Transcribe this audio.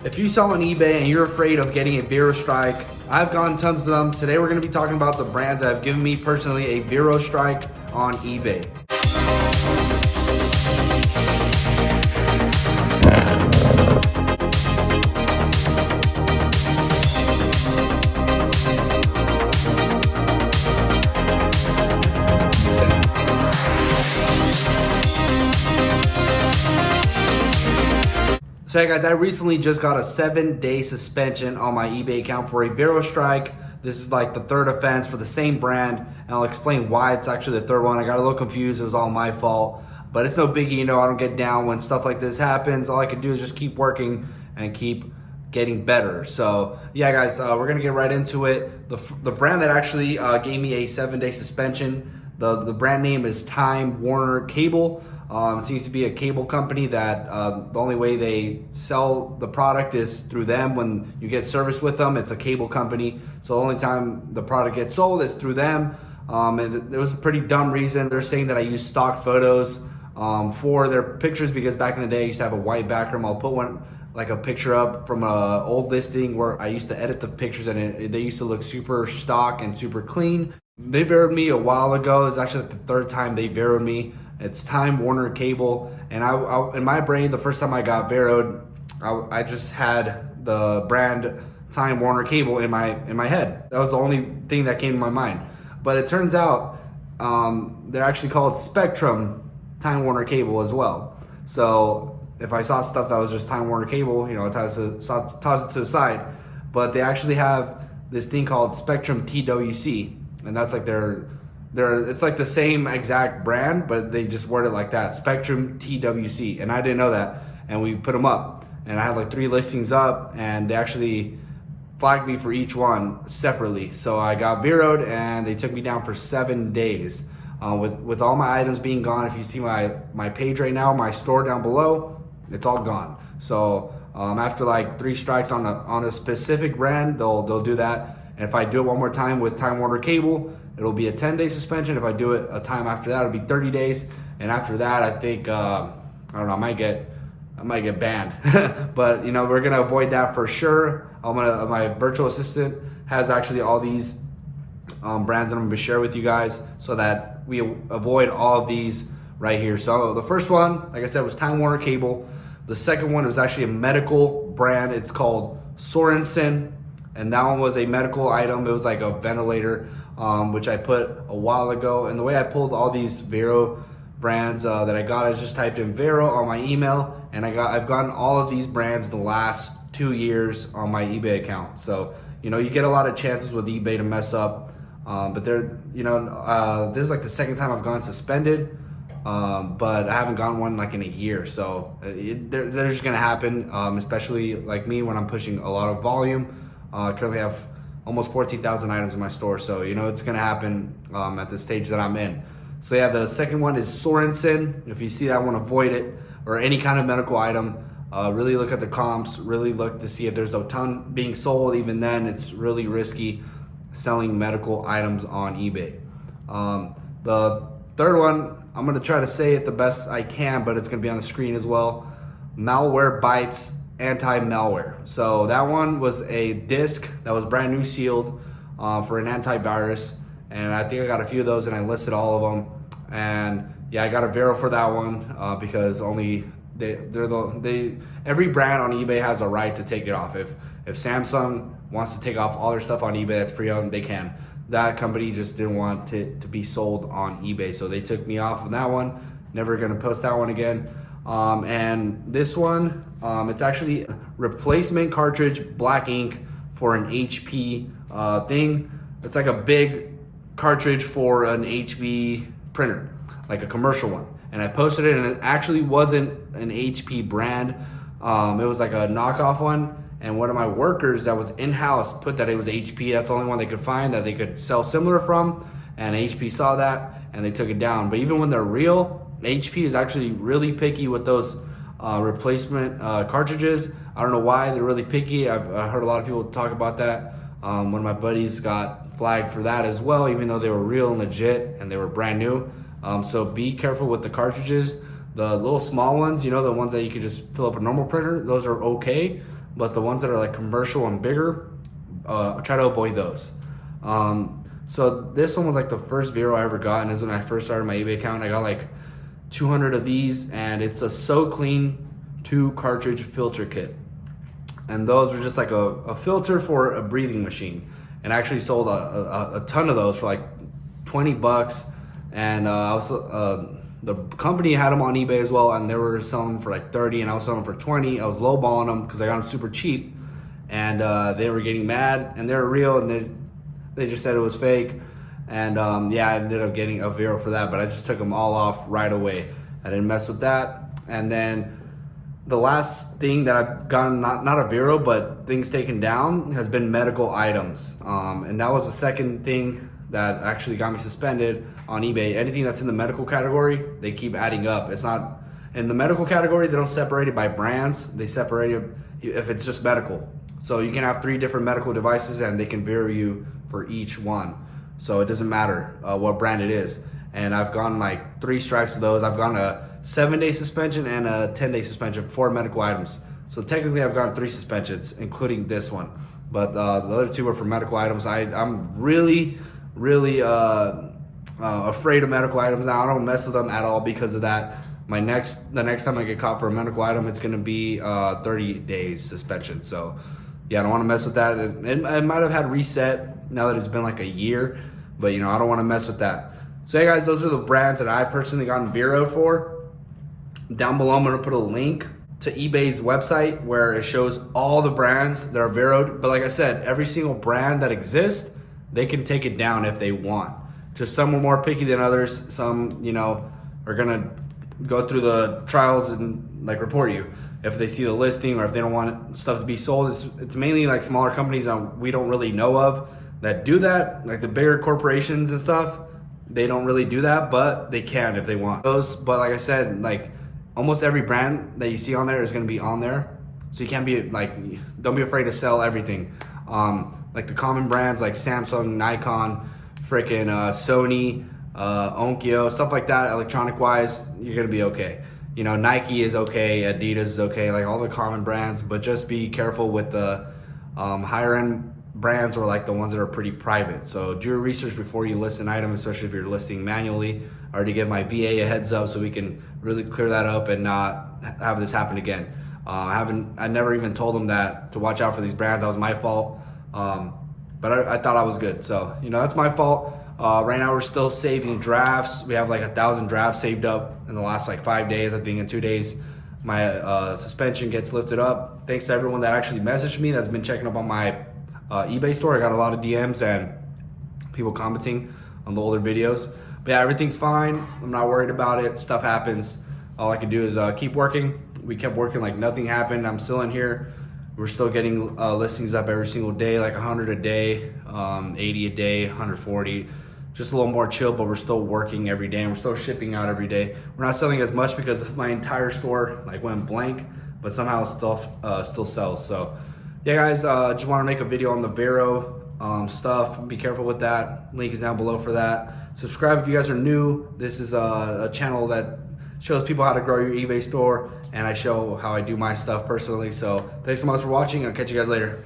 If you sell on eBay and you're afraid of getting a Vero strike, I've gotten tons of them. Today we're going to be talking about the brands that have given me personally a Vero strike on eBay. So hey guys, I recently just got a 7-day suspension on my eBay account for a Vero strike. This is like the third offense for the same brand, and I'll explain why it's actually the third one. I got a little confused, it was all my fault, but it's no biggie, you know, I don't get down when stuff like this happens. All I can do is just keep working and keep getting better. So yeah guys, we're gonna get right into it. The brand that actually gave me a 7-day suspension, the brand name is Time Warner Cable. It seems to be a cable company that the only way they sell the product is through them. When you get service with them, it's a cable company. So the only time the product gets sold is through them. And it was a pretty dumb reason. They're saying that I use stock photos for their pictures because back in the day I used to have a white background. I'll put one like a picture up from an old listing where I used to edit the pictures and they used to look super stock and super clean. They veroed me a while ago. It's actually like the third time they veroed me. It's Time Warner Cable, and I in my brain, the first time I got veroed, I just had the brand Time Warner Cable in my head. That was the only thing that came to my mind. But it turns out they're actually called Spectrum Time Warner Cable as well. So if I saw stuff that was just Time Warner Cable, you know, toss it to the side. But they actually have this thing called Spectrum TWC, and that's like it's like the same exact brand, but they just word it like that, Spectrum TWC, and I didn't know that, and we put them up, and I had like 3 listings up, and they actually flagged me for each one separately. So I got veroed, and they took me down for 7 days. With all my items being gone, if you see my page right now, my store down below, it's all gone. So after like 3 strikes on a specific brand, they'll do that. And if I do it one more time with Time Warner Cable, it'll be a 10-day suspension. If I do it a time after that, it'll be 30 days. And after that, I think, I don't know, I might get banned. But you know, we're gonna avoid that for sure. My virtual assistant has actually all these brands that I'm gonna share with you guys so that we avoid all of these right here. So the first one, like I said, was Time Warner Cable. The second one was actually a medical brand. It's called Sorensen. And that one was a medical item. It was like a ventilator, which I put a while ago. And the way I pulled all these Vero brands that I got, I just typed in Vero on my email, and I've gotten all of these brands the last 2 years on my eBay account. So you know, you get a lot of chances with eBay to mess up, but this is like the second time I've gone suspended, but I haven't gotten one like in a year. So they're just gonna happen, especially like me when I'm pushing a lot of volume. I currently have almost 14,000 items in my store, so you know it's gonna happen at the stage that I'm in. So yeah, the second one is Sorensen. If you see that one, avoid it, or any kind of medical item. Really look at the comps, really look to see if there's a ton being sold. Even then, it's really risky selling medical items on eBay. The third one, I'm gonna try to say it the best I can, but it's gonna be on the screen as well. Malwarebytes anti-malware. So that one was a disc that was brand new sealed for an antivirus, and I think I got a few of those and I listed all of them. And yeah, I got a Vero for that one because only every brand on eBay has a right to take it off. If Samsung wants to take off all their stuff on eBay that's pre-owned, they can. That company just didn't want it to be sold on eBay, so they took me off of that one. Never gonna post that one again. And this one, it's actually replacement cartridge black ink for an HP thing. It's like a big cartridge for an HP printer, like a commercial one. And I posted it, and it actually wasn't an HP brand. It was like a knockoff one. And one of my workers that was in-house put that it was HP. That's the only one they could find that they could sell similar from. And HP saw that and they took it down. But even when they're real, HP is actually really picky with those replacement cartridges. I don't know why they're really picky. I've heard a lot of people talk about that. One of my buddies got flagged for that as well, even though they were real and legit and they were brand new. So be careful with the cartridges. The little small ones, you know, the ones that you could just fill up a normal printer, those are okay. but the ones that are like commercial and bigger, try to avoid those. So this one was like the first Vero I ever got, and this is when I first started my eBay account. I got like 200 of these, and it's a So Clean 2 cartridge filter kit. And those were just like a filter for a breathing machine. And I actually sold a ton of those for like 20 bucks. And the company had them on eBay as well, and they were selling them for like 30, and I was selling them for 20. I was lowballing them because I got them super cheap, and they were getting mad, and they were real, and they just said it was fake. And yeah, I ended up getting a Vero for that, but I just took them all off right away. I didn't mess with that. And then the last thing that I've gotten, not a Vero, but things taken down, has been medical items. And that was the second thing that actually got me suspended on eBay. Anything that's in the medical category, they keep adding up. It's not, in the medical category, they don't separate it by brands. They separate it if it's just medical. So you can have 3 different medical devices and they can Vero you for each one. So it doesn't matter what brand it is. And I've gone like 3 strikes of those. I've gone a 7-day suspension and a 10-day suspension for medical items. So technically I've gone 3 suspensions, including this one. But the other 2 were for medical items. I'm really afraid of medical items now. I don't mess with them at all because of that. The next time I get caught for a medical item, it's gonna be 30 days suspension. So yeah, I don't want to mess with that. It might have had reset now that it's been like a year, but you know, I don't want to mess with that. So hey guys, those are the brands that I personally gotten Veroed for. Down below, I'm gonna put a link to eBay's website where it shows all the brands that are Veroed. But like I said, every single brand that exists, they can take it down if they want. Just some are more picky than others. Some, you know, are gonna go through the trials and like report you if they see the listing, or if they don't want stuff to be sold. It's mainly like smaller companies that we don't really know of that do that. Like the bigger corporations and stuff, they don't really do that, but they can if they want those. But like I said, like almost every brand that you see on there is gonna be on there. So you can't be like, don't be afraid to sell everything. Like the common brands like Samsung, Nikon, freaking Sony, Onkyo, stuff like that, electronic wise, you're gonna be okay. You know, Nike is okay, Adidas is okay, like all the common brands, but just be careful with the higher end brands, or like the ones that are pretty private. So do your research before you list an item, especially if you're listing manually. I already give my VA a heads up so we can really clear that up and not have this happen again. I never even told them that to watch out for these brands. That was my fault. But I thought I was good. So, you know, that's my fault. Right now we're still saving drafts. We have like 1,000 drafts saved up in the last like 5 days. I think in 2 days, my suspension gets lifted up. Thanks to everyone that actually messaged me that's been checking up on my eBay store. I got a lot of DMs and people commenting on the older videos. But yeah, everything's fine. I'm not worried about it. Stuff happens. All I can do is keep working. We kept working like nothing happened. I'm still in here. We're still getting listings up every single day, like 100 a day, 80 a day, 140. Just a little more chill, but we're still working every day and we're still shipping out every day. We're not selling as much because my entire store like went blank, but somehow it still sells. So yeah guys, just want to make a video on the Vero stuff. Be careful with that. Link is down below for that. Subscribe if you guys are new. This is a channel that shows people how to grow your eBay store, and I show how I do my stuff personally. So thanks so much for watching. I'll catch you guys later.